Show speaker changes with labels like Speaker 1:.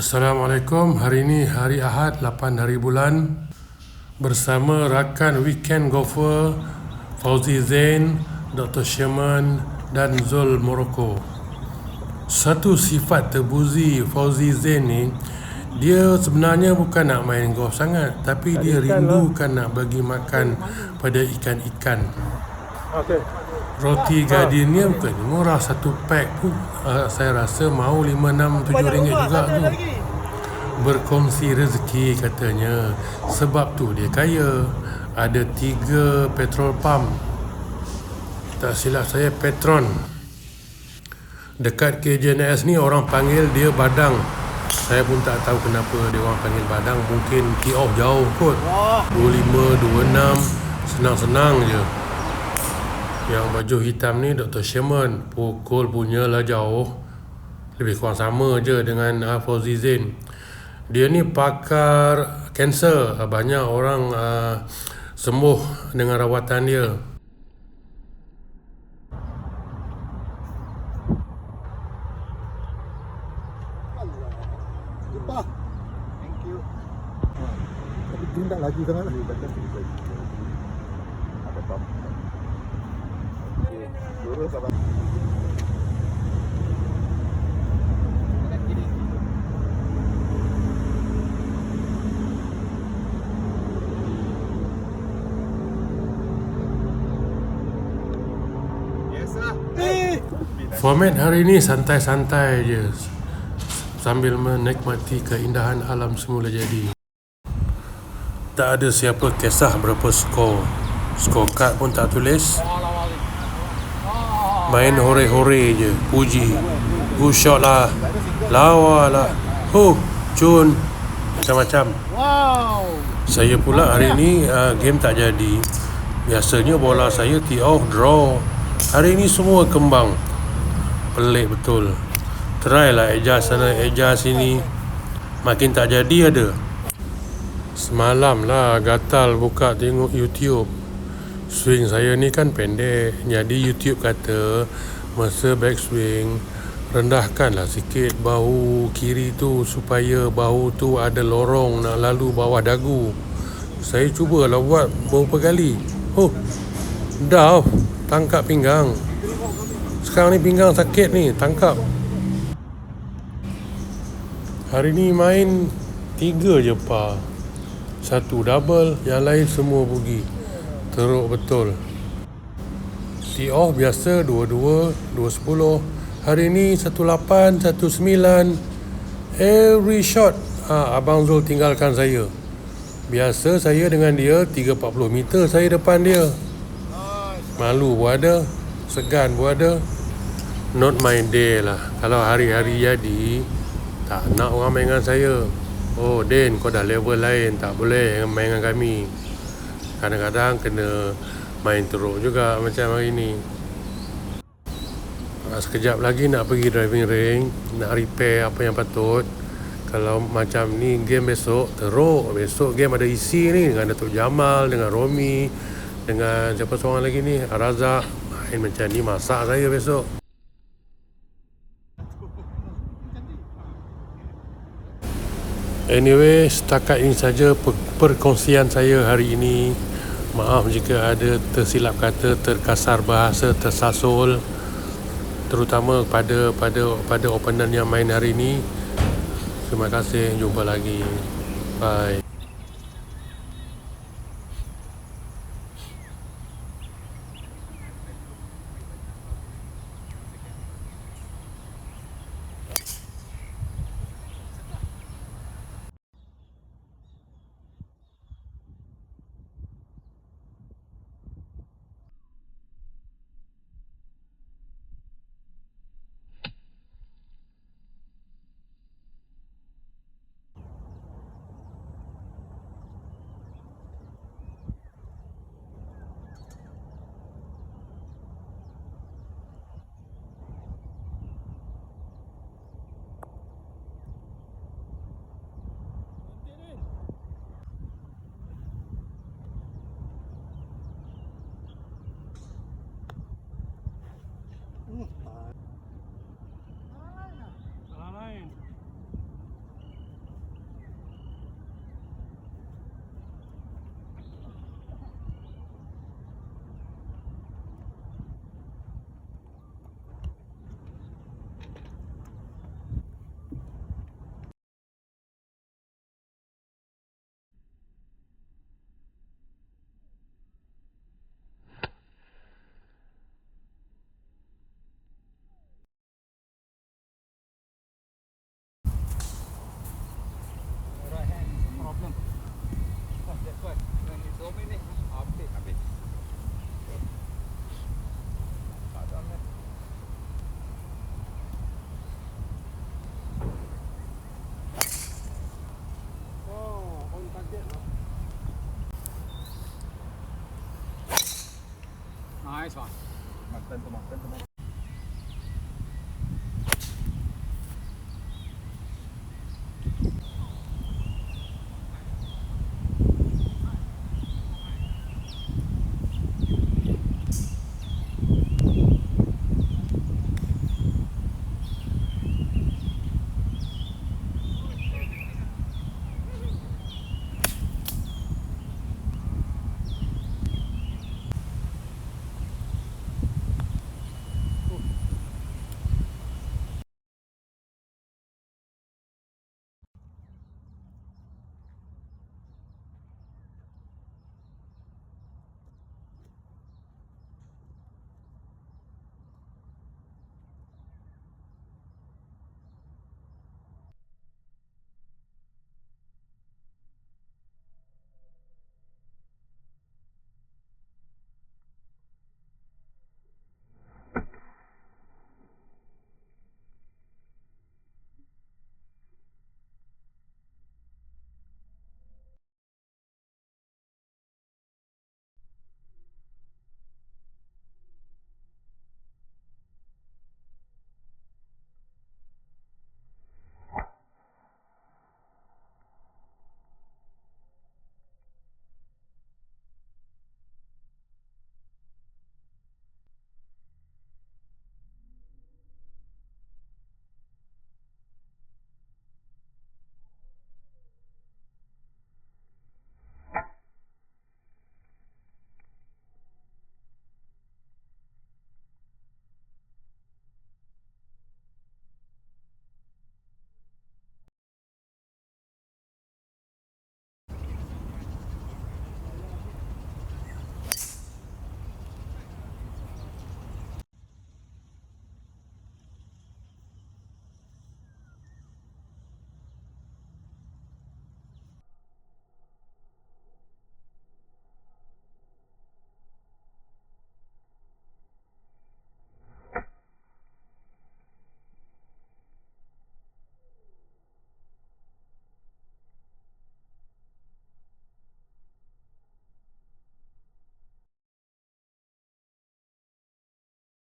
Speaker 1: Assalamualaikum. Hari ini hari Ahad 8 hari bulan bersama rakan weekend golfer Fauzi Zain, Dr. Sherman dan Zul Morocco. Satu sifat terpuji Fauzi Zain ni, dia sebenarnya bukan nak main golf sangat, tapi dia rindukan nak bagi makan pada ikan-ikan. Roti Gardenia bukan murah, satu pack pun saya rasa mau 5, 6, 7 ringgit juga tu. Berkongsi rezeki katanya, sebab tu dia kaya. Ada 3 petrol pump, tak silap saya Petron. Dekat KJNS ni orang panggil dia Badang. Saya pun tak tahu kenapa dia orang panggil Badang. Mungkin tee off jauh kot, 25, 26, senang-senang je. Yang baju hitam ni Dr. Sherman, pukul punya lah jauh, lebih kurang sama je dengan Fauzi Zain. Dia ni pakar kanser, banyak orang sembuh dengan rawatan dia.
Speaker 2: Thank you. Tapi tindak lagi sangat lah. Ada pump. Lurus apa?
Speaker 1: Format hari ni santai-santai je, sambil menikmati keindahan alam semula jadi. Tak ada siapa kisah berapa skor. Scorecard pun tak tulis. Main hore-hore je, puji. Good shot lah, lawa lah, cun, macam-macam. Saya pula hari ni game tak jadi. Biasanya bola saya tee off, draw. Hari ni semua kembang. Pelik betul. Try lah adjust sana, adjust sini, makin tak jadi ada. Semalam lah gatal buka tengok YouTube. Swing saya ni kan pendek, jadi YouTube kata masa backswing rendahkanlah sikit bahu kiri tu, supaya bahu tu ada lorong nak lalu bawah dagu. Saya cubalah buat beberapa kali. Dah tangkap pinggang. Sekarang ni pinggang sakit ni, tangkap. Hari ni main 3 je par, 1 double, yang lain semua bogey. Teruk betul. Tee off biasa 22, 210. Hari ni 18, 19. Every shot Abang Zul tinggalkan saya. Biasa saya dengan dia 3-40 meter saya depan dia. Malu pun ada, segan pun ada. Not my day lah. Kalau hari-hari jadi, tak nak orang main dengan saya. Den, kau dah level lain, tak boleh main dengan kami. Kadang-kadang kena main teruk juga macam hari ni. Sekejap lagi nak pergi driving range, nak repair apa yang patut. Kalau macam ni game besok teruk. Besok game ada isi ni, dengan Datuk Jamal, dengan Romi, dengan siapa seorang lagi ni, Razak. Main macam ni masak saya besok. Anyway, setakat ini saja perkongsian saya hari ini. Maaf jika ada tersilap kata, terkasar bahasa, tersasul, terutama pada opponent yang main hari ini. Terima kasih, jumpa lagi. Bye.
Speaker 3: Nice one.
Speaker 2: Makan tu makan.